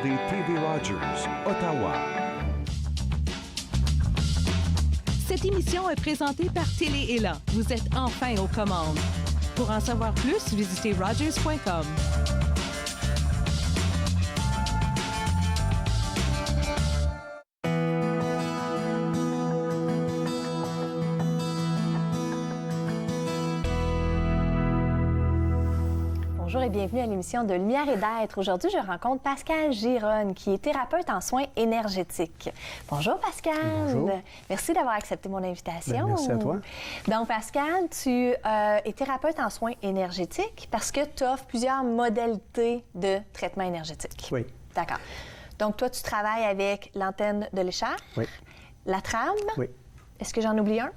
regardez TV Rogers, Ottawa. Cette émission est présentée par Télé-Élan. Vous êtes enfin aux commandes. Pour en savoir plus, visitez rogers.com. Bonjour et bienvenue à l'émission de Lumière et d'être. Aujourd'hui, je rencontre Pascal Gironne, qui est thérapeute en soins énergétiques. Bonjour Pascal. Bonjour. Merci d'avoir accepté mon invitation. Bien, merci à toi. Donc Pascal, tu es thérapeute en soins énergétiques parce que tu offres plusieurs modalités de traitement énergétique. Oui. D'accord. Donc toi, tu travailles avec l'antenne de l'écharpe, Oui. la trame. Oui. Est-ce que j'en oublie un?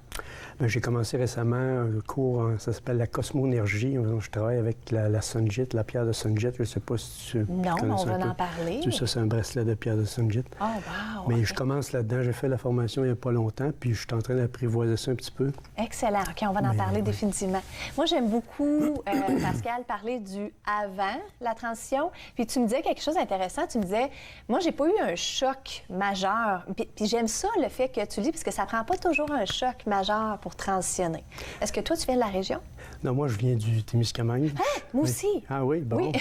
Bien, j'ai commencé récemment un cours, ça s'appelle la cosmoénergie. Je travaille avec la Sunjit, la pierre de Sunjit. Je ne sais pas si tu Non, connais on ça va un peu. en parler. Tu sais, ça, c'est un bracelet de pierre de Sunjit. Oh, wow! Mais OK. je commence là-dedans. J'ai fait la formation il n'y a pas longtemps, puis je suis en train d'apprivoiser ça un petit peu. Excellent. OK, on va en parler définitivement. Moi, j'aime beaucoup, Pascal, parler du avant la transition. Puis tu me disais quelque chose d'intéressant. Tu me disais, moi, j'ai pas eu un choc majeur. Puis j'aime ça, le fait que tu dis, parce que ça prend pas toujours un choc majeur pour transitionner. Est-ce que toi, tu viens de la région? Non, moi, je viens du Témiscamingue. Ah, moi Oui. aussi. Ah oui, bon. Oui.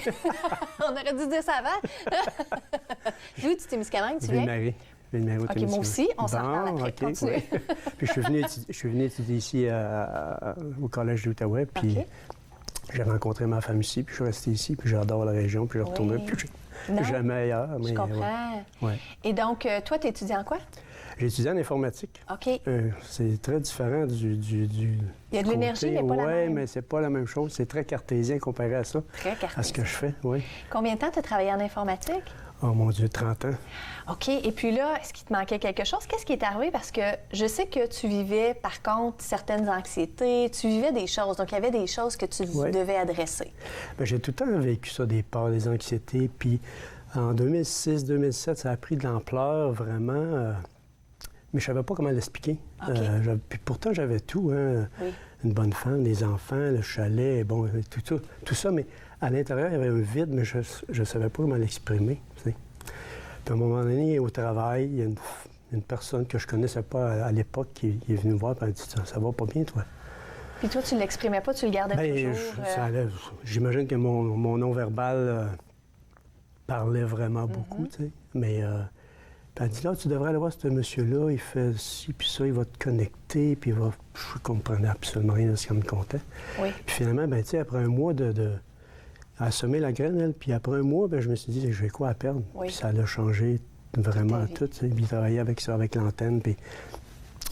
On aurait dû dire ça avant. D'où du Témiscamingue, tu viens? Ville-Marie. Ville-Marie au OK, moi Témiscamingue. aussi. On s'en reparle après. OK, Continue. oui. Puis je suis venu étudier ici au Collège de l'Outaouais, puis OK. j'ai rencontré ma femme ici, puis je suis resté ici, puis j'adore la région, puis je retournerai Oui. plus Non. jamais ailleurs. Je Mais, comprends. ouais. Et donc, toi, tu étudies en quoi? J'ai étudié en informatique. OK. C'est très différent du Il y a de l'énergie, mais pas la même. Oui, mais c'est pas la même chose. C'est très cartésien comparé à ça, Très à ce cartésien. que je fais, oui. Combien de temps tu as travaillé en informatique? Oh mon Dieu, 30 ans. OK. Et puis là, est-ce qu'il te manquait quelque chose? Qu'est-ce qui est arrivé? Parce que je sais que tu vivais, par contre, certaines anxiétés. Tu vivais des choses. Donc, il y avait des choses que tu Ouais. devais adresser. Bien, j'ai tout le temps vécu ça, des peurs, des anxiétés. Puis en 2006-2007, ça a pris de l'ampleur vraiment. Mais je savais pas comment l'expliquer. OK. Puis pourtant, j'avais tout. Hein? Oui. Une bonne femme, des enfants, le chalet, bon, tout ça. Mais à l'intérieur, il y avait un vide, mais je ne savais pas comment l'exprimer. Tu sais. Puis à un moment donné, au travail, il y a une personne que je connaissais pas à l'époque qui est venue me voir et elle a dit « Ça va pas bien, toi? » Puis toi, tu ne l'exprimais pas, tu le gardais Bien, toujours. ça allait. J'imagine que mon non-verbal parlait vraiment beaucoup, tu sais. Mais puis elle dit, là, tu devrais aller voir ce monsieur-là, il fait ci, puis ça, il va te connecter, puis il va... Je comprenais absolument rien de ce qu'elle me contait. Oui. Puis finalement, ben tu sais, après un mois Elle a semé la graine, elle, puis après un mois, ben je me suis dit, j'ai quoi à perdre? Oui. Puis ça a changé vraiment Ta vie. tout, tu sais. Puis travailler avec ça, avec l'antenne, puis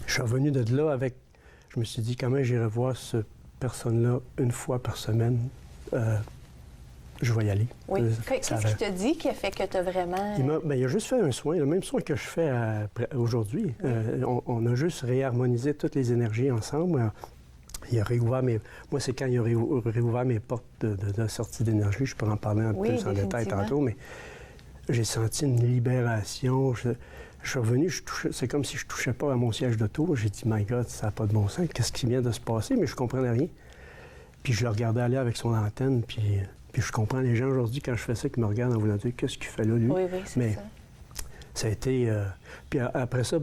je suis revenu de là avec... Je me suis dit, comment j'irai voir cette personne-là une fois par semaine? Je vais y aller. Oui. Ça Qu'est-ce va. qui te dit qui a fait que tu as vraiment... Il a juste fait un soin, le même soin que je fais aujourd'hui. On a juste réharmonisé toutes les énergies ensemble. Il a réouvert Moi, c'est quand il a réouvert mes portes de sortie d'énergie. Je peux en parler un peu plus en détail définitivement. tantôt, mais j'ai senti une libération. Je suis revenu, c'est comme si je ne touchais pas à mon siège d'auto. J'ai dit, my God, ça n'a pas de bon sens. Qu'est-ce qui vient de se passer? Mais je ne comprenais rien. Puis je le regardais aller avec son antenne, puis je comprends les gens aujourd'hui, quand je fais ça, qui me regardent en voulant dire, qu'est-ce qu'il fait là, lui? Oui, c'est Mais ça. ça a été... Puis après ça,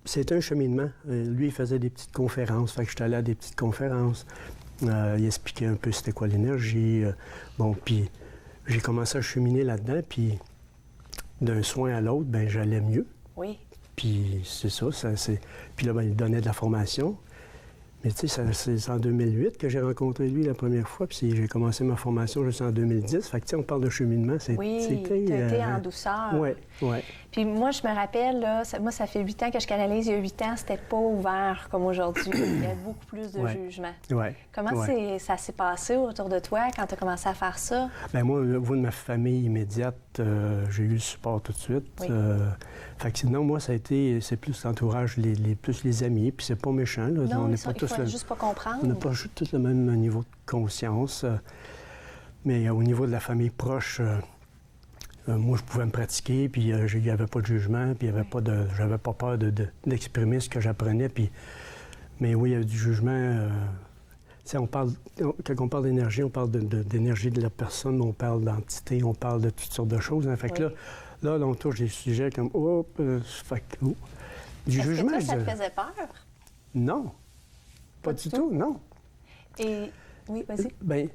c'était un cheminement. Lui, il faisait des petites conférences. Fait que j'étais allé à des petites conférences. Il expliquait un peu c'était quoi l'énergie. Bon, puis j'ai commencé à cheminer là-dedans. Puis d'un soin à l'autre, ben j'allais mieux. Oui. Puis c'est ça. Puis là, ben, il donnait de la formation. Mais tu sais, c'est en 2008 que j'ai rencontré lui la première fois, puis j'ai commencé ma formation juste en 2010. Fait que tu sais, on parle de cheminement, Oui, c'était... tu as été en douceur. Oui, oui. Puis moi, je me rappelle, là, moi, ça fait 8 ans que je canalise. Il y a 8 ans, c'était pas ouvert comme aujourd'hui. Il y avait beaucoup plus de jugement. Oui. Comment ça s'est passé autour de toi quand tu as commencé à faire ça? Bien, moi, au niveau de ma famille immédiate, j'ai eu le support tout de suite. Oui. Fait que sinon, moi, c'est plus l'entourage, plus les amis, puis c'est pas méchant. Là. Non, on n'est il faut juste pas comprendre. On n'a pas tous le même niveau de conscience. Mais au niveau de la famille proche, moi, je pouvais me pratiquer, puis il n'y avait pas de jugement, puis j'avais pas peur d'exprimer ce que j'apprenais. Mais oui, il y avait du jugement. sais, quand on parle d'énergie, on parle d'énergie de la personne, on parle d'entité, on parle de toutes sortes de choses. Hein. Fait que là, on touche des sujets comme, fait que, du Est-ce jugement. que toi, ça te faisait peur? Non, pas du tout, non. Et, oui, vas-y. Bien,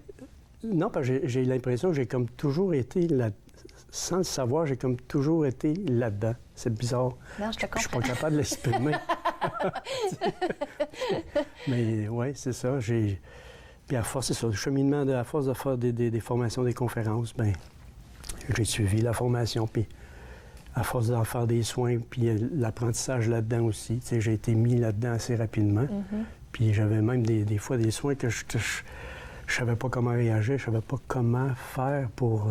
non, parce que j'ai l'impression que j'ai comme toujours été là, sans le savoir, j'ai comme toujours été là-dedans. C'est bizarre. Non, je te comprends. Je suis pas capable de l'exprimer. Mais oui, c'est ça. Puis à force, c'est ça, le cheminement, à force de faire des formations, des conférences, bien, j'ai suivi la formation, puis à force d'en faire des soins, puis l'apprentissage là-dedans aussi. Tu sais, j'ai été mis là-dedans assez rapidement. Puis j'avais même des fois des soins que je savais pas comment réagir, je savais pas comment faire pour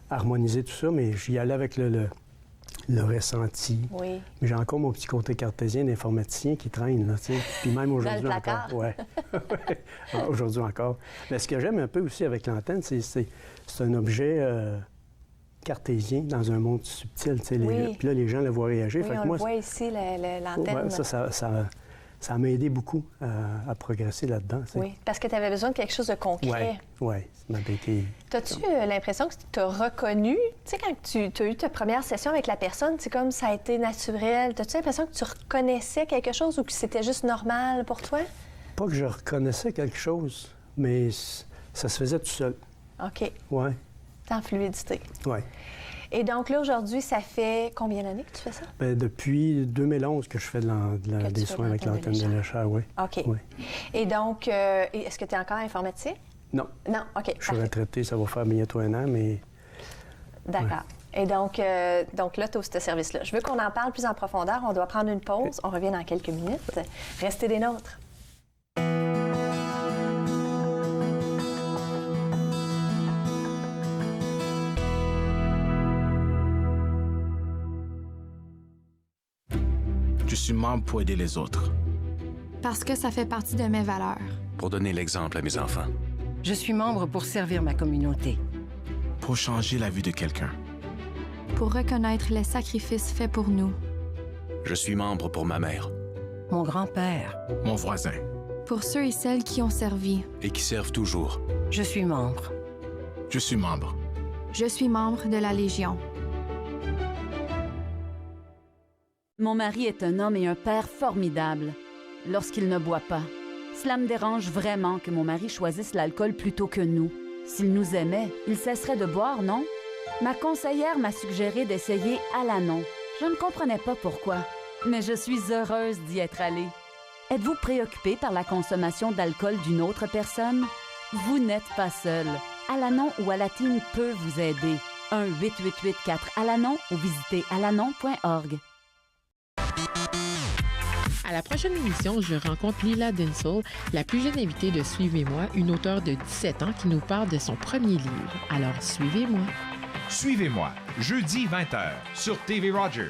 harmoniser tout ça, mais j'y allais avec le ressenti. Oui. Mais j'ai encore mon petit côté cartésien d'informaticien qui traîne, là, tu sais. Puis même aujourd'hui encore. Oui. Aujourd'hui encore. Mais ce que j'aime un peu aussi avec l'antenne, c'est un objet cartésien dans un monde subtil, tu sais. Puis là, les gens le voient réagir. Oui, fait que on moi, le voit ici, l'antenne. Ça m'a aidé beaucoup à progresser là-dedans. Tu sais. Oui, parce que tu avais besoin de quelque chose de concret. Oui, ça m'a été... T'as-tu l'impression que tu as reconnu, tu sais, quand tu as eu ta première session avec la personne, c'est comme ça a été naturel. T'as-tu l'impression que tu reconnaissais quelque chose ou que c'était juste normal pour toi? Pas que je reconnaissais quelque chose, mais ça se faisait tout seul. OK. Oui. En fluidité. Oui. Et donc là, aujourd'hui, ça fait combien d'années que tu fais ça? Bien, depuis 2011 que je fais des soins avec l'antenne de Léchère, oui. OK. Oui. Et donc, est-ce que tu es encore informaticien? Non. Non, OK. Je suis retraité, ça va faire bientôt 1 an, mais... D'accord. Ouais. Et donc là, tu as ce service-là. Je veux qu'on en parle plus en profondeur. On doit prendre une pause. On revient dans quelques minutes. Restez des nôtres. Je suis membre pour aider les autres. Parce que ça fait partie de mes valeurs. Pour donner l'exemple à mes enfants. Je suis membre pour servir ma communauté. Pour changer la vie de quelqu'un. Pour reconnaître les sacrifices faits pour nous. Je suis membre pour ma mère. Mon grand-père. Mon voisin. Pour ceux et celles qui ont servi. Et qui servent toujours. Je suis membre. Je suis membre. Je suis membre de la Légion. Mon mari est un homme et un père formidable lorsqu'il ne boit pas. Cela me dérange vraiment que mon mari choisisse l'alcool plutôt que nous. S'il nous aimait, il cesserait de boire, non? Ma conseillère m'a suggéré d'essayer Alanon. Je ne comprenais pas pourquoi, mais je suis heureuse d'y être allée. Êtes-vous préoccupé par la consommation d'alcool d'une autre personne? Vous n'êtes pas seul. Alanon ou Alatine peut vous aider. 1-888-4-ALANON ou visitez alanon.org. À la prochaine émission, je rencontre Lila Densel, la plus jeune invitée de Suivez-moi, une auteure de 17 ans qui nous parle de son premier livre. Alors, suivez-moi. Suivez-moi, jeudi 20h sur TV Rogers.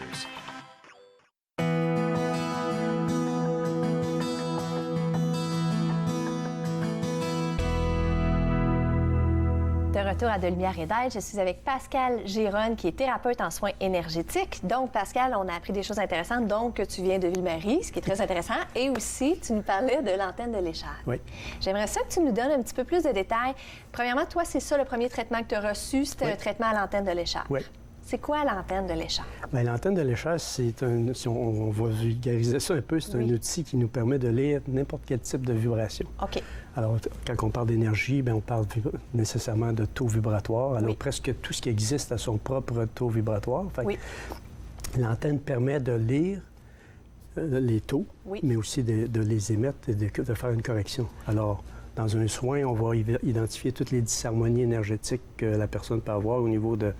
De retour à De Lumière et d'Aide, je suis avec Pascal Gironne, qui est thérapeute en soins énergétiques. Donc, Pascal, on a appris des choses intéressantes, donc que tu viens de Ville-Marie, ce qui est très intéressant. Et aussi, tu nous parlais de l'antenne de Léchère. Oui. J'aimerais ça que tu nous donnes un petit peu plus de détails. Premièrement, toi, c'est ça le premier traitement que tu as reçu, c'était un traitement à l'antenne de Léchère. Oui. C'est quoi l'antenne de Léchère? Bien, l'antenne de Léchère, c'est un... Si on va vulgariser ça un peu, c'est un outil qui nous permet de lire n'importe quel type de vibration. OK. Alors, quand on parle d'énergie, bien, on parle nécessairement de taux vibratoire. Alors, presque tout ce qui existe a son propre taux vibratoire. Fait que l'antenne permet de lire les taux, mais aussi de les émettre et de faire une correction. Alors, dans un soin, on va identifier toutes les disharmonies énergétiques que la personne peut avoir au niveau de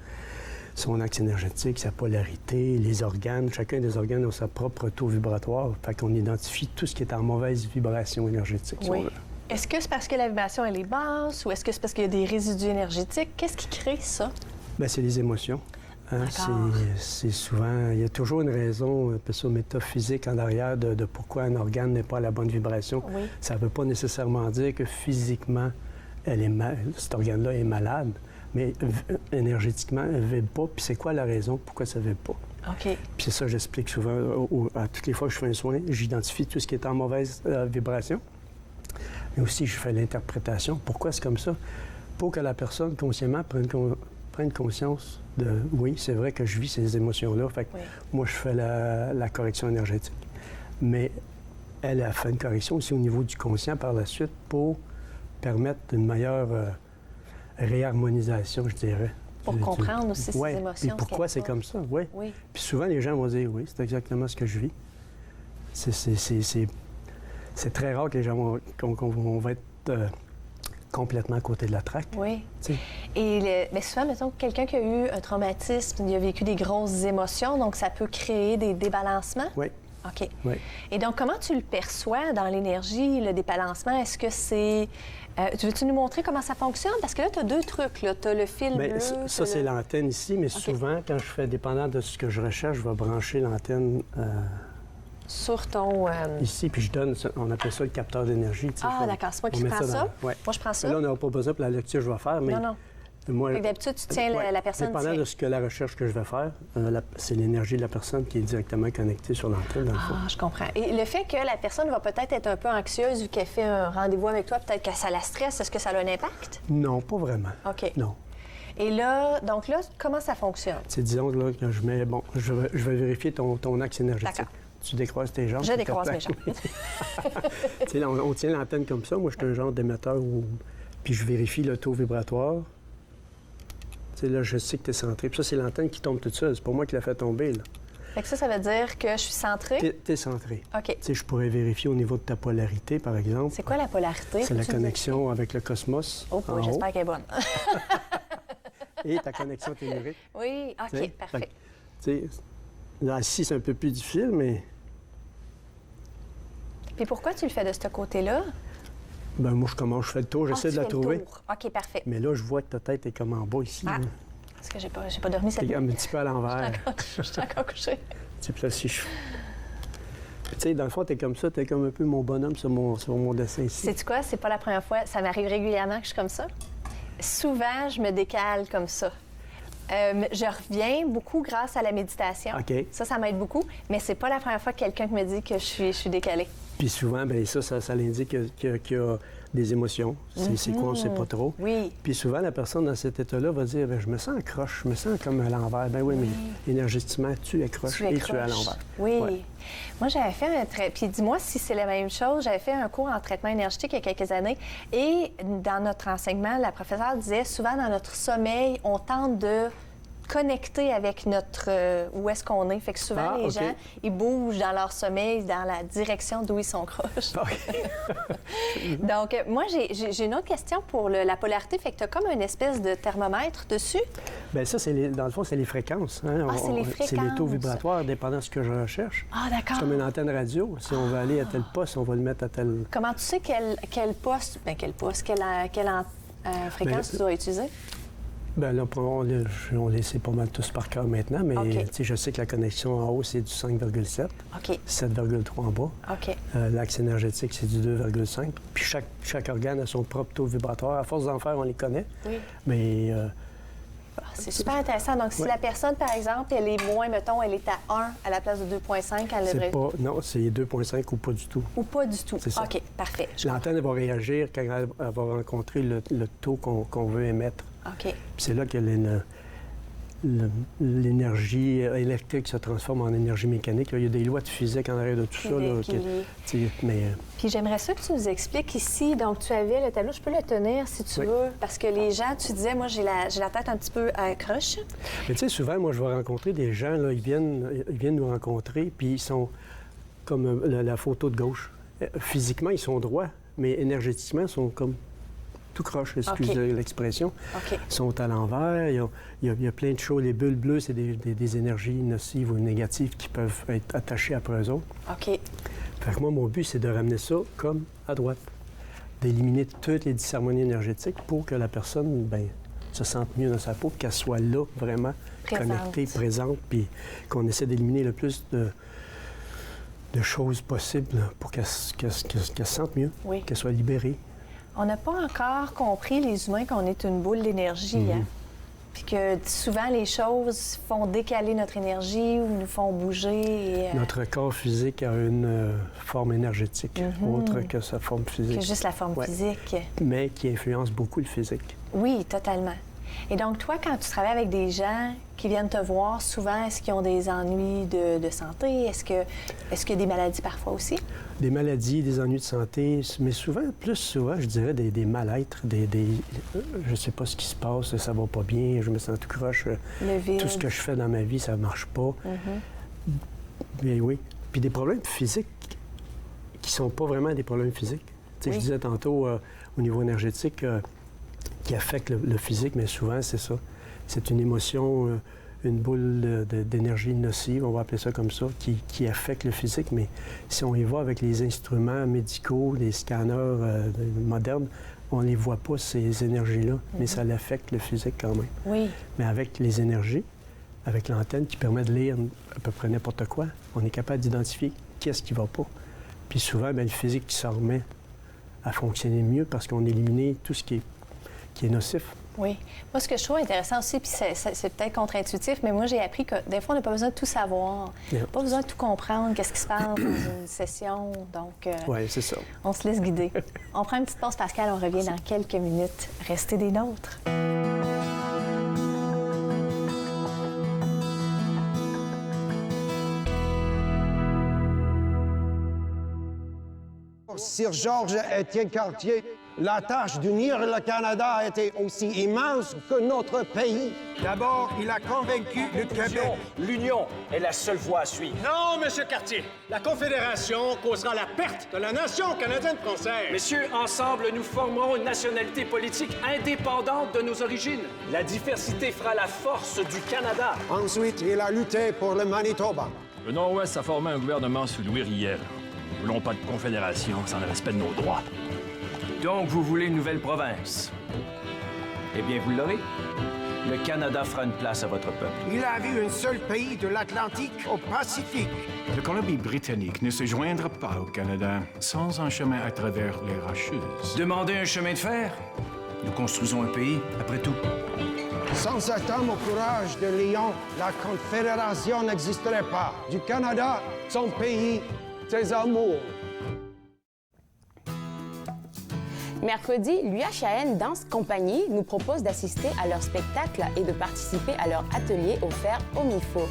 son axe énergétique, sa polarité, les organes. Chacun des organes a sa propre taux vibratoire. Fait qu'on identifie tout ce qui est en mauvaise vibration énergétique. Oui. Est-ce que c'est parce que la vibration, elle est basse ou est-ce que c'est parce qu'il y a des résidus énergétiques? Qu'est-ce qui crée ça? Bien, c'est les émotions. Hein? C'est souvent... Il y a toujours une raison, un peu ça, métaphysique en arrière de pourquoi un organe n'est pas à la bonne vibration. Oui. Ça ne veut pas nécessairement dire que physiquement, cet organe-là est malade. Mais énergétiquement, elle ne vibre pas. Puis c'est quoi la raison pourquoi ça ne vibre pas? OK. Puis c'est ça, j'explique souvent. À toutes les fois que je fais un soin, j'identifie tout ce qui est en mauvaise vibration. mais aussi je fais l'interprétation. Pourquoi c'est comme ça? Pour que la personne, consciemment, prenne conscience de « oui, c'est vrai que je vis ces émotions-là, fait que moi, je fais la correction énergétique. » Mais elle a fait une correction aussi au niveau du conscient par la suite pour permettre une meilleure réharmonisation, je dirais. Pour comprendre aussi ces émotions. Et pourquoi c'est comme ça, oui. Puis souvent, les gens vont dire « oui, c'est exactement ce que je vis. » C'est très rare que les gens qu'on va être complètement à côté de la traque. Oui. T'sais. Mais souvent, mettons, quelqu'un qui a eu un traumatisme, il a vécu des grosses émotions, donc ça peut créer des débalancements? Oui. OK. Oui. Et donc, comment tu le perçois dans l'énergie, le débalancement? Est-ce que c'est... veux-tu nous montrer comment ça fonctionne? Parce que là, tu as 2 trucs. Tu as le fil bleu. Ça, c'est l'antenne ici, mais souvent, quand je fais, dépendant de ce que je recherche, je vais brancher l'antenne... sur ton... Ici, puis je donne, on appelle ça le capteur d'énergie. Ah, d'accord. C'est moi qui prends ça. Moi, je prends ça. Là, on n'aura pas besoin pour la lecture que je vais faire, mais... Non. Moi, d'habitude, tu tiens la personne... Dépendant de ce que la recherche que je vais faire, c'est l'énergie de la personne qui est directement connectée sur l'antenne, dans le fond. Ah, je comprends. Et le fait que la personne va peut-être être un peu anxieuse vu qu'elle fait un rendez-vous avec toi, peut-être que ça la stresse, est-ce que ça a un impact? Non, pas vraiment. OK. Non. Et là, donc là, comment ça fonctionne? C'est, disons, là, que je mets... Bon, je vais vérifier ton axe énergétique. D'accord. Tu décroises tes jambes. Je décroise mes jambes. Tu sais, on tient l'antenne comme ça. Moi, je suis un genre d'émetteur puis je vérifie le taux vibratoire. Tu sais, là, je sais que tu es centré. Puis ça, c'est l'antenne qui tombe toute seule. C'est pas moi qui l'a fait tomber, là. Fait que ça veut dire que je suis centrée? T'es centré. OK. Tu sais, je pourrais vérifier au niveau de ta polarité, par exemple. C'est quoi la polarité? C'est la connexion avec le cosmos. Oh, oui, j'espère qu'elle est bonne. Et ta connexion tellurique. Oui, OK, parfait. Tu sais, là, ici, c'est un peu plus difficile, mais... Puis pourquoi tu le fais de ce côté-là? Ben moi, je fais le tour, j'essaie de la trouver. OK, parfait. Mais là, je vois que ta tête est comme en bas ici. Ah, parce que j'ai pas dormi cette nuit. T'es comme un petit peu à l'envers. Je suis encore couchée. Tu sais, là, si je... Tu sais, dans le fond, t'es comme ça, t'es comme un peu mon bonhomme sur mon dessin ici. Sais-tu quoi? C'est pas la première fois. Ça m'arrive régulièrement que je suis comme ça. Souvent, je me décale comme ça. Je reviens beaucoup grâce à la méditation. OK. Ça m'aide beaucoup. Mais c'est pas la première fois que quelqu'un me dit que je suis décalée. Puis souvent, bien ça l'indique qu'il y a des émotions. C'est quoi, on ne sait pas trop. Oui. Puis souvent, la personne dans cet état-là va dire, bien, je me sens croche, je me sens comme à l'envers. Ben oui, mais énergétiquement, tu es croche et tu es à l'envers. Oui. Ouais. Moi, j'avais fait Puis dis-moi si c'est la même chose. J'avais fait un cours en traitement énergétique il y a quelques années. Et dans notre enseignement, la professeure disait souvent dans notre sommeil, on tente de connecter avec notre... où est-ce qu'on est. Fait que souvent, les gens, ils bougent dans leur sommeil, dans la direction d'où ils sont croches. Donc, moi, j'ai une autre question pour la polarité. Fait que tu as comme une espèce de thermomètre dessus. Bien, ça, dans le fond, c'est les fréquences. Hein? C'est les fréquences. C'est les taux vibratoires, dépendant de ce que je recherche. Ah, d'accord. C'est comme une antenne radio. Si on veut aller à tel poste, on va le mettre à tel... Comment tu sais quel poste, quelle fréquence tu dois utiliser? Bien là, on les sait pas mal tous par cœur maintenant, mais je sais que la connexion en haut, c'est du 5,7. OK. 7,3 en bas. OK. L'axe énergétique, c'est du 2,5. Puis chaque organe a son propre taux vibratoire. À force d'en faire, on les connaît. Oui. Mais... c'est super intéressant. Donc, si la personne, par exemple, elle est moins, mettons, elle est à 1 à la place de 2,5, elle devrait... Non, c'est 2,5 ou pas du tout. Ou pas du tout. C'est ça. OK, parfait. L'antenne, elle va réagir quand elle va rencontrer le taux qu'on veut émettre. OK. Puis c'est là que l'énergie électrique se transforme en énergie mécanique. Là, il y a des lois de physique en arrière de tout ça. Là, Puis j'aimerais ça que tu nous expliques ici. Donc, tu avais le tableau. Je peux le tenir si tu veux. Parce que les gens, tu disais, moi, j'ai la tête un petit peu à croche. Mais tu sais, souvent, moi, je vais rencontrer des gens, là, ils viennent nous rencontrer, puis ils sont comme la photo de gauche. Physiquement, ils sont droits, mais énergétiquement, ils sont comme tout croche, excusez l'expression. OK. Ils sont à l'envers. Il y a plein de choses. Les bulles bleues, c'est des énergies nocives ou négatives qui peuvent être attachées après eux autres. OK. Fait que moi, mon but, c'est de ramener ça comme à droite. D'éliminer toutes les disharmonies énergétiques pour que la personne, se sente mieux dans sa peau, qu'elle soit là, vraiment connectée, présente, puis qu'on essaie d'éliminer le plus de choses possibles pour qu'elle se sente mieux, qu'elle soit libérée. On n'a pas encore compris, les humains, qu'on est une boule d'énergie. Hein? Puis que souvent, les choses font décaler notre énergie ou nous font bouger. Et, Notre corps physique a une forme énergétique, autre que sa forme physique. Que juste la forme physique. Mais qui influence beaucoup le physique. Oui, totalement. Et donc, toi, quand tu travailles avec des gens qui viennent te voir, souvent, est-ce qu'ils ont des ennuis de santé? Est-ce qu'il y a des maladies parfois aussi? Des maladies, des ennuis de santé, mais plus souvent, je dirais, des mal-être, je sais pas ce qui se passe, ça va pas bien, je me sens tout croche. Le vide. Tout ce que je fais dans ma vie, ça marche pas. Mais oui. Puis des problèmes physiques qui sont pas vraiment des problèmes physiques. Tu sais, je disais tantôt, au niveau énergétique, qui affecte le physique, mais souvent, c'est ça. C'est une émotion, une boule d'énergie nocive, on va appeler ça comme ça, qui affecte le physique. Mais si on y va avec les instruments médicaux, les scanners modernes, on ne les voit pas, ces énergies-là, mais ça l'affecte le physique quand même. Oui. Mais avec les énergies, avec l'antenne qui permet de lire à peu près n'importe quoi, on est capable d'identifier qu'est-ce qui ne va pas. Puis souvent, bien, le physique se remet à fonctionner mieux parce qu'on a éliminé tout ce qui est nocif. Oui. Moi, ce que je trouve intéressant aussi, puis c'est peut-être contre-intuitif, mais moi, j'ai appris que des fois, on n'a pas besoin de tout savoir. Pas besoin de tout comprendre, qu'est-ce qui se passe dans une session. Donc, oui, c'est ça. On se laisse guider. On prend une petite pause, Pascal, on revient dans quelques minutes. Restez des nôtres. Sir Georges-Étienne Cartier, la tâche d'unir le Canada était aussi immense que notre pays. D'abord, il a convaincu le Québec. L'union est la seule voie à suivre. Non, Monsieur Cartier. La Confédération causera la perte de la nation canadienne-française. Messieurs, ensemble, nous formerons une nationalité politique indépendante de nos origines. La diversité fera la force du Canada. Ensuite, il a lutté pour le Manitoba. Le Nord-Ouest a formé un gouvernement sous Louis Riel. Nous ne voulons pas de confédération sans le respect de nos droits. Donc, vous voulez une nouvelle province? Eh bien, vous l'aurez. Le Canada fera une place à votre peuple. Il a vu un seul pays de l'Atlantique au Pacifique. La Colombie-Britannique ne se joindra pas au Canada sans un chemin à travers les Rocheuses. Demandez un chemin de fer. Nous construisons un pays, après tout. Sans cet homme au courage de Lyon, la Confédération n'existerait pas. Du Canada, son pays, ses amours. Mercredi, l'UHAN Danse Compagnie nous propose d'assister à leur spectacle et de participer à leur atelier offert au MIFO.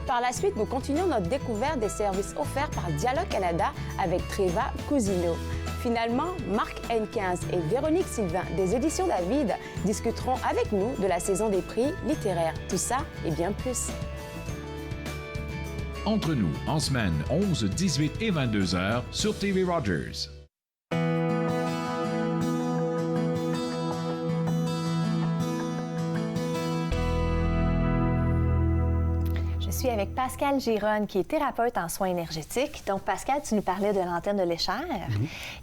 Par la suite, nous continuons notre découverte des services offerts par Dialogue Canada avec Treva Cousineau. Finalement, Marc N15 et Véronique Sylvain des éditions David discuteront avec nous de la saison des prix littéraires. Tout ça et bien plus. Entre nous, en semaine, 11, 18 et 22 heures sur TV Rogers. Je suis avec Pascal Gironne, qui est thérapeute en soins énergétiques. Donc, Pascal, tu nous parlais de l'antenne de l'échelle.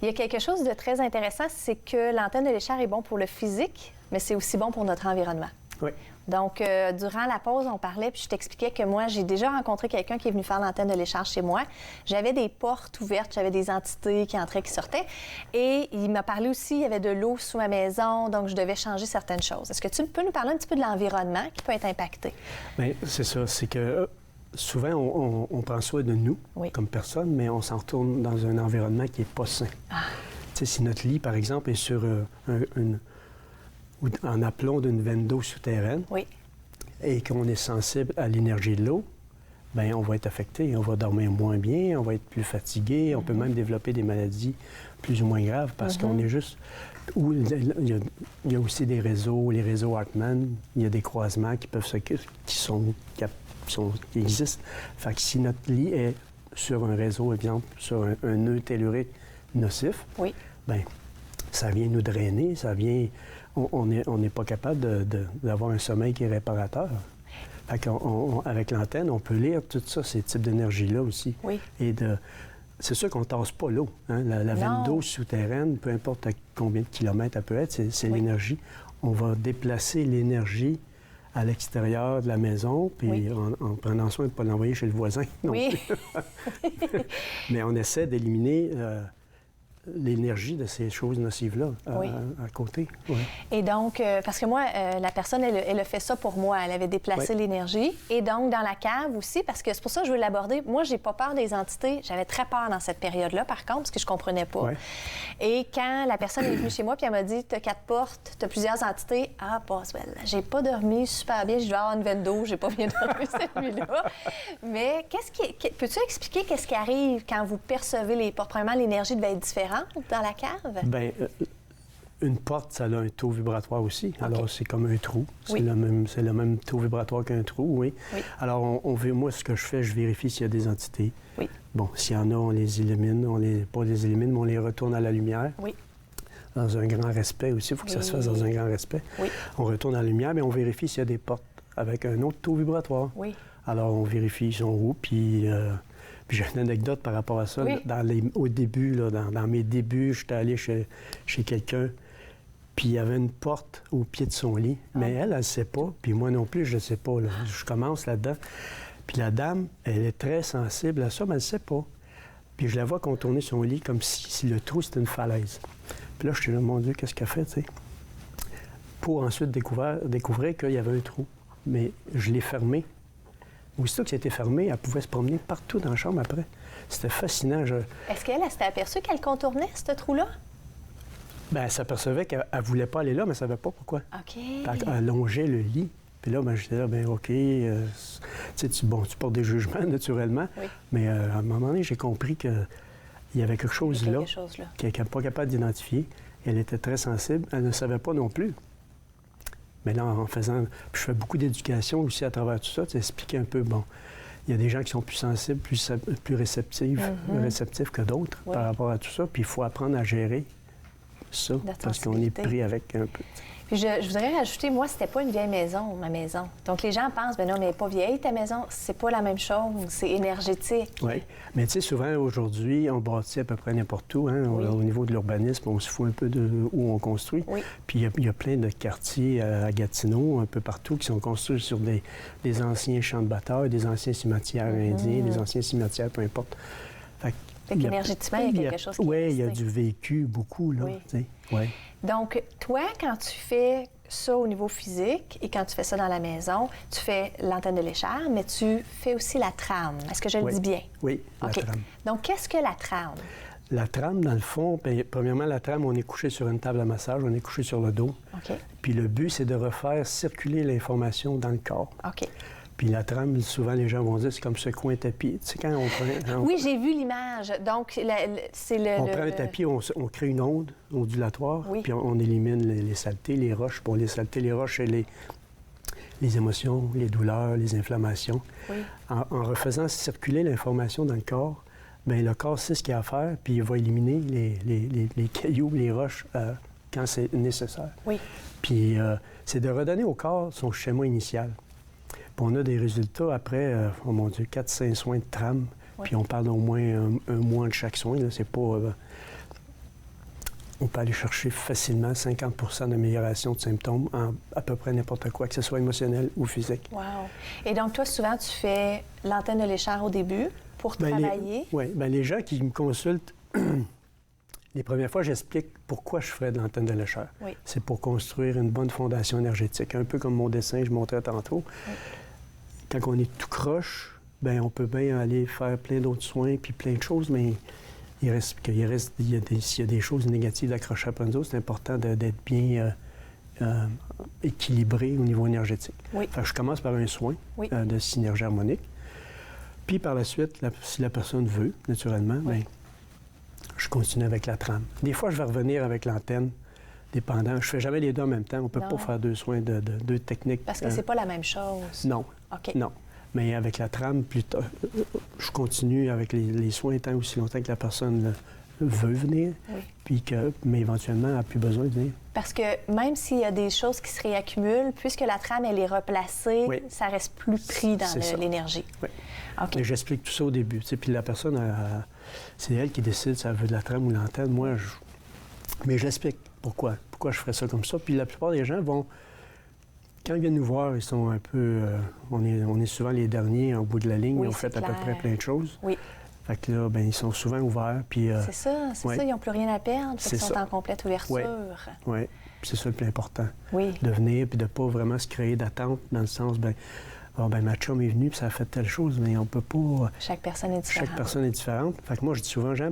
Il y a quelque chose de très intéressant, c'est que l'antenne de l'échelle est bon pour le physique, mais c'est aussi bon pour notre environnement. Oui. Donc, durant la pause, on parlait, puis je t'expliquais que moi, j'ai déjà rencontré quelqu'un qui est venu faire l'antenne de l'échange chez moi. J'avais des portes ouvertes, j'avais des entités qui entraient, qui sortaient. Et il m'a parlé aussi, il y avait de l'eau sous ma maison, donc je devais changer certaines choses. Est-ce que tu peux nous parler un petit peu de l'environnement qui peut être impacté? Bien, c'est ça, c'est que souvent, on prend soin de nous comme personne, mais on s'en retourne dans un environnement qui n'est pas sain. Tu sais, si notre lit, par exemple, est sur en aplomb d'une veine d'eau souterraine et qu'on est sensible à l'énergie de l'eau, bien, on va être affecté, on va dormir moins bien, on va être plus fatigué, on peut même développer des maladies plus ou moins graves parce qu'on est juste... Il y a aussi des réseaux, les réseaux Hartmann, il y a des croisements qui existent. Fait que si notre lit est sur un réseau, exemple, sur un nœud tellurique nocif, bien, ça vient nous drainer, ça vient... On n'est pas capable d'avoir un sommeil qui est réparateur. Fait avec l'antenne, on peut lire tout ça, ces types d'énergie-là aussi. Et c'est sûr qu'on ne tasse pas l'eau. Hein? La veine d'eau souterraine, peu importe à combien de kilomètres elle peut être, c'est l'énergie. On va déplacer l'énergie à l'extérieur de la maison, puis en prenant soin de ne pas l'envoyer chez le voisin non plus. Mais on essaie d'éliminer l'énergie de ces choses nocives-là à côté. Ouais. Et donc, parce que moi, la personne, elle a fait ça pour moi. Elle avait déplacé l'énergie. Et donc, dans la cave aussi, parce que c'est pour ça que je veux l'aborder. Moi, j'ai pas peur des entités. J'avais très peur dans cette période-là, par contre, parce que je comprenais pas. Ouais. Et quand la personne est venue chez moi puis elle m'a dit, t'as 4 portes, t'as plusieurs entités. Ah, Boswell, j'ai pas dormi super bien. Je vais avoir une veine d'eau, j'ai pas bien dormi cette nuit-là. Mais peux-tu expliquer qu'est-ce qui arrive quand vous percevez les portes? Premièrement, l'énergie devait être différente dans la cave? Bien, une porte, ça a un taux vibratoire aussi. Okay. Alors, c'est comme un trou. C'est le même taux vibratoire qu'un trou, oui. Alors, moi, ce que je fais, je vérifie s'il y a des entités. Oui. Bon, s'il y en a, on les élimine. Pas les élimine, mais on les retourne à la lumière. Oui. Dans un grand respect aussi. Il faut que ça se fasse dans un grand respect. Oui. On retourne à la lumière, mais on vérifie s'il y a des portes avec un autre taux vibratoire. Oui. Alors, on vérifie ils sont où, puis j'ai une anecdote par rapport à ça. Oui. Au début, là, dans mes débuts, j'étais allé chez quelqu'un, puis il y avait une porte au pied de son lit. Mais elle ne sait pas, puis moi non plus, je ne sais pas. Là. Je commence là-dedans. Puis la dame, elle est très sensible à ça, mais elle ne sait pas. Puis je la vois contourner son lit comme si le trou, c'était une falaise. Puis là, je suis là, mon Dieu, qu'est-ce qu'elle fait, tu sais? Pour ensuite découvrir qu'il y avait un trou. Mais je l'ai fermé. Aussitôt que c'était fermé, elle pouvait se promener partout dans la chambre après. C'était fascinant. Est-ce qu'elle s'était aperçue qu'elle contournait ce trou-là? Bien, elle s'apercevait qu'elle ne voulait pas aller là, mais elle ne savait pas pourquoi. OK. Elle longeait le lit. Puis là, ben, j'étais là, bien, OK. Tu portes des jugements, naturellement. Oui. Mais à un moment donné, j'ai compris qu'il y avait quelque chose là qu'elle n'était pas capable d'identifier. Elle était très sensible. Elle ne savait pas non plus. Mais là, en faisant... Puis je fais beaucoup d'éducation aussi à travers tout ça, tu expliquer un peu, bon, il y a des gens qui sont plus sensibles, plus réceptifs que d'autres par rapport à tout ça, puis il faut apprendre à gérer ça, parce qu'on est pris avec un peu. Puis je voudrais rajouter, moi, c'était pas une vieille maison, ma maison. Donc les gens pensent, ben non, mais elle n'est pas vieille, ta maison. C'est pas la même chose, c'est énergétique. Oui, mais tu sais, souvent, aujourd'hui, on bâtit à peu près n'importe où, hein? Au niveau de l'urbanisme, on se fout un peu de où on construit. Oui. Puis il y a plein de quartiers à Gatineau, un peu partout, qui sont construits sur des anciens champs de bataille, des anciens cimetières indiens, des anciens cimetières, peu importe. Fait qu'énergétiquement, il y a quelque chose qui Oui, il y a du vécu, beaucoup, là. Oui. Ouais. Donc, toi, quand tu fais ça au niveau physique et quand tu fais ça dans la maison, tu fais l'antenne de l'écharpe, mais tu fais aussi la trame. Est-ce que je le dis bien? Oui, la trame. Donc, qu'est-ce que la trame? La trame, dans le fond, bien, premièrement, la trame, on est couché sur une table à massage, on est couché sur le dos. OK. Puis le but, c'est de refaire circuler l'information dans le corps. OK. Puis la trame, souvent, les gens vont dire, c'est comme ce coin tapis. Tu sais, quand on prend... Oui, j'ai vu l'image. Donc, c'est le... On prend un tapis, on crée une onde ondulatoire, puis on élimine les saletés, les roches. Bon, les saletés, les roches, c'est les émotions, les douleurs, les inflammations. Oui. En refaisant circuler l'information dans le corps, bien, le corps sait ce qu'il a à faire, puis il va éliminer les cailloux, les roches quand c'est nécessaire. Oui. Puis c'est de redonner au corps son schéma initial. Puis on a des résultats après, oh mon Dieu, 4-5 soins de trame. Oui. Puis on parle d'au moins un mois de chaque soin. Là. C'est pas... on peut aller chercher facilement 50 d'amélioration de symptômes en à peu près n'importe quoi, que ce soit émotionnel ou physique. Wow! Et donc, toi, souvent, tu fais l'antenne de l'écharpe au début pour travailler? Oui. Bien, les gens qui me consultent, les premières fois, j'explique pourquoi je ferais de l'antenne de l'écharpe. Oui. C'est pour construire une bonne fondation énergétique, un peu comme mon dessin que je montrais tantôt. Oui. Quand on est tout croche, bien, on peut bien aller faire plein d'autres soins puis plein de choses, mais s'il y a des choses négatives d'accrocher à Ponzo, c'est important d'être bien équilibré au niveau énergétique. Oui. Fait que je commence par un soin de synergie harmonique. Puis par la suite, si la personne veut, naturellement, bien, je continue avec la trame. Des fois, je vais revenir avec l'antenne, dépendant. Je fais jamais les deux en même temps. On ne peut pas faire deux soins de deux techniques. Parce que c'est pas la même chose. Non. OK. Non. Mais avec la trame, plus tard, je continue avec les soins tant aussi longtemps que la personne veut venir, puis mais éventuellement, elle n'a plus besoin de venir. Parce que même s'il y a des choses qui se réaccumulent, puisque la trame, elle est replacée, ça reste plus pris dans l'énergie. Oui. Okay. J'explique tout ça au début. Puis la personne, c'est elle qui décide si elle veut de la trame ou l'antenne. Moi, mais j'explique pourquoi je ferais ça comme ça. Puis la plupart des gens vont... Quand ils viennent nous voir, ils sont un peu... on est souvent les derniers en bout de la ligne. Ils ont fait à peu près plein de choses. Oui. Fait que là, ben, ils sont souvent ouverts. Puis, c'est ça, ils n'ont plus rien à perdre, ils sont en complète ouverture. Oui, c'est ça le plus important. Oui. De venir, puis de ne pas vraiment se créer d'attente, dans le sens, ma chum est venue, puis ça a fait telle chose, mais on peut pas... Chaque personne est différente. Chaque personne est différente. Fait que moi, je dis souvent aux gens,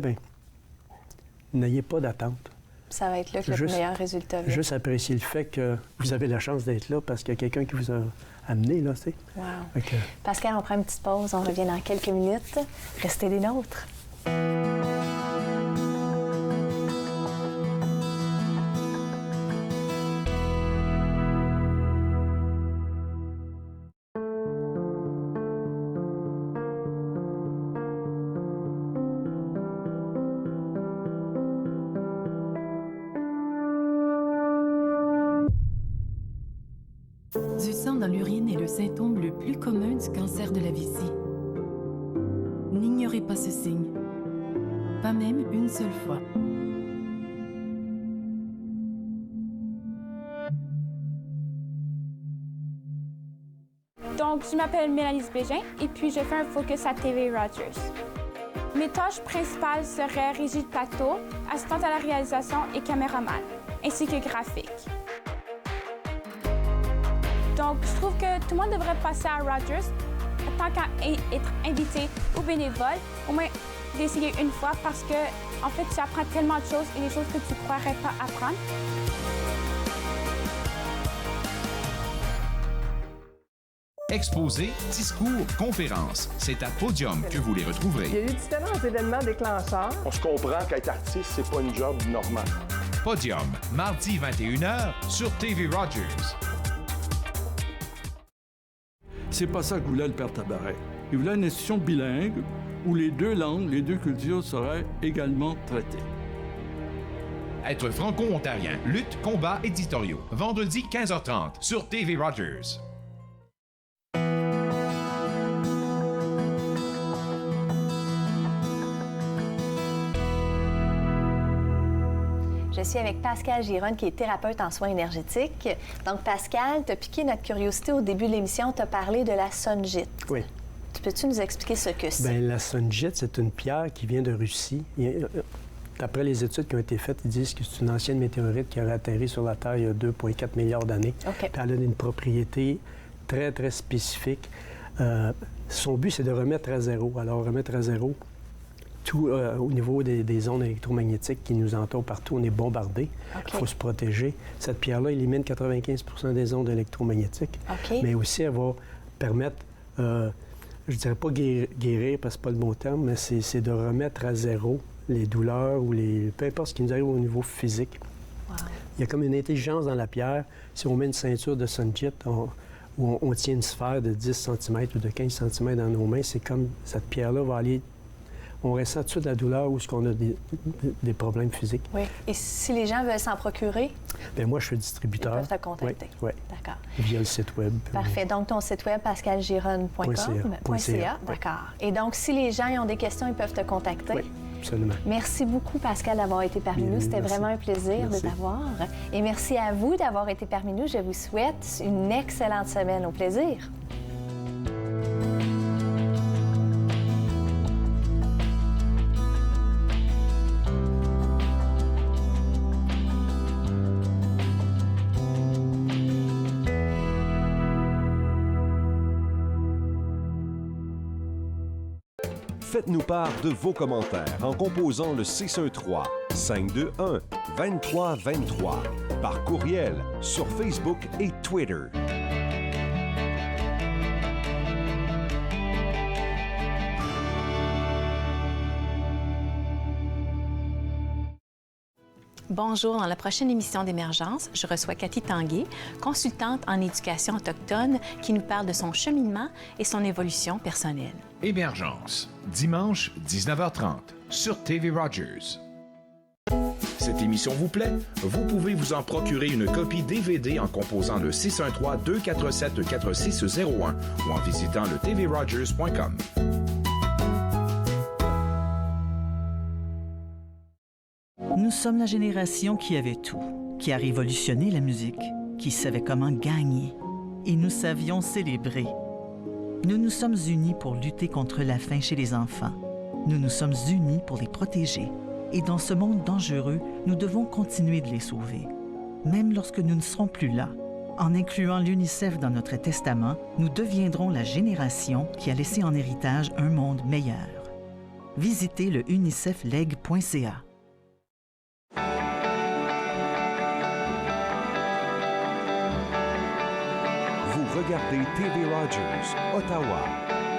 n'ayez pas d'attente. Ça va être là que le meilleur résultat vient. Juste apprécier le fait que vous avez la chance d'être là parce qu'il y a quelqu'un qui vous a amené, là, tu sais. Wow. Pascal, on prend une petite pause, on revient dans quelques minutes. Restez des nôtres. Du sang dans l'urine est le symptôme le plus commun du cancer de la vessie. N'ignorez pas ce signe, pas même une seule fois. Donc, je m'appelle Mélanie Bégin et puis je fais un focus à TV Rogers. Mes tâches principales seraient régie de plateau, assistante à la réalisation et caméraman, ainsi que graphique. Donc, je trouve que tout le monde devrait passer à Rogers, tant qu'à être invité ou bénévole, au moins d'essayer une fois parce que, en fait, tu apprends tellement de choses et des choses que tu ne croirais pas apprendre. Exposés, discours, conférences. C'est à Podium que vous les retrouverez. Il y a eu différents événements déclencheurs. On se comprend qu'être artiste, c'est pas une job normale. Podium, mardi 21h sur TV Rogers. C'est pas ça que voulait le père Tabaret. Il voulait une institution bilingue où les deux langues, les deux cultures seraient également traitées. Être franco-ontarien, lutte, combat, éditoriaux. Vendredi 15h30 sur TV Rogers. Je suis avec Pascal Gironne, qui est thérapeute en soins énergétiques. Donc, Pascal, tu as piqué notre curiosité au début de l'émission. Tu as parlé de la sonjite. Oui. Peux-tu nous expliquer ce que c'est? Bien, la sonjite, c'est une pierre qui vient de Russie. D'après les études qui ont été faites, ils disent que c'est une ancienne météorite qui aurait atterri sur la Terre il y a 2,4 milliards d'années. Okay. Puis elle a une propriété très, très spécifique. Son but, c'est de remettre à zéro. Alors, remettre à zéro tout au niveau des ondes électromagnétiques qui nous entourent partout. On est bombardé. Il faut se protéger. Cette pierre-là élimine 95 des ondes électromagnétiques. Mais aussi, elle va permettre, je ne dirais pas guérir, parce que ce n'est pas le bon terme, mais c'est de remettre à zéro les douleurs ou peu importe ce qui nous arrive au niveau physique. Wow. Il y a comme une intelligence dans la pierre. Si on met une ceinture de sonjite, où on tient une sphère de 10 cm ou de 15 cm dans nos mains, c'est comme cette pierre-là va aller... On ressent tout de suite la douleur ou est-ce qu'on a des problèmes physiques. Oui. Et si les gens veulent s'en procurer? Bien, moi, je suis distributeur. Ils peuvent te contacter. Oui. D'accord. Via le site web. Parfait. Donc, ton site web, pascalgironne.ca. D'accord. Et donc, si les gens ont des questions, ils peuvent te contacter? Oui, absolument. Merci beaucoup, Pascal, d'avoir été parmi nous. C'était vraiment un plaisir de t'avoir. Et merci à vous d'avoir été parmi nous. Je vous souhaite une excellente semaine. Au plaisir. Faites-nous part de vos commentaires en composant le 613-521-2323 par courriel sur Facebook et Twitter. Bonjour, dans la prochaine émission d'Émergence, je reçois Cathy Tanguay, consultante en éducation autochtone, qui nous parle de son cheminement et son évolution personnelle. Émergence, dimanche 19h30 sur TV Rogers. Cette émission vous plaît? Vous pouvez vous en procurer une copie DVD en composant le 613-247-4601 ou en visitant le tvrogers.com. Nous sommes la génération qui avait tout, qui a révolutionné la musique, qui savait comment gagner. Et nous savions célébrer. Nous nous sommes unis pour lutter contre la faim chez les enfants. Nous nous sommes unis pour les protéger. Et dans ce monde dangereux, nous devons continuer de les sauver. Même lorsque nous ne serons plus là, en incluant l'UNICEF dans notre testament, nous deviendrons la génération qui a laissé en héritage un monde meilleur. Visitez le unicefleg.ca. Vous regardez TV Rogers, Ottawa.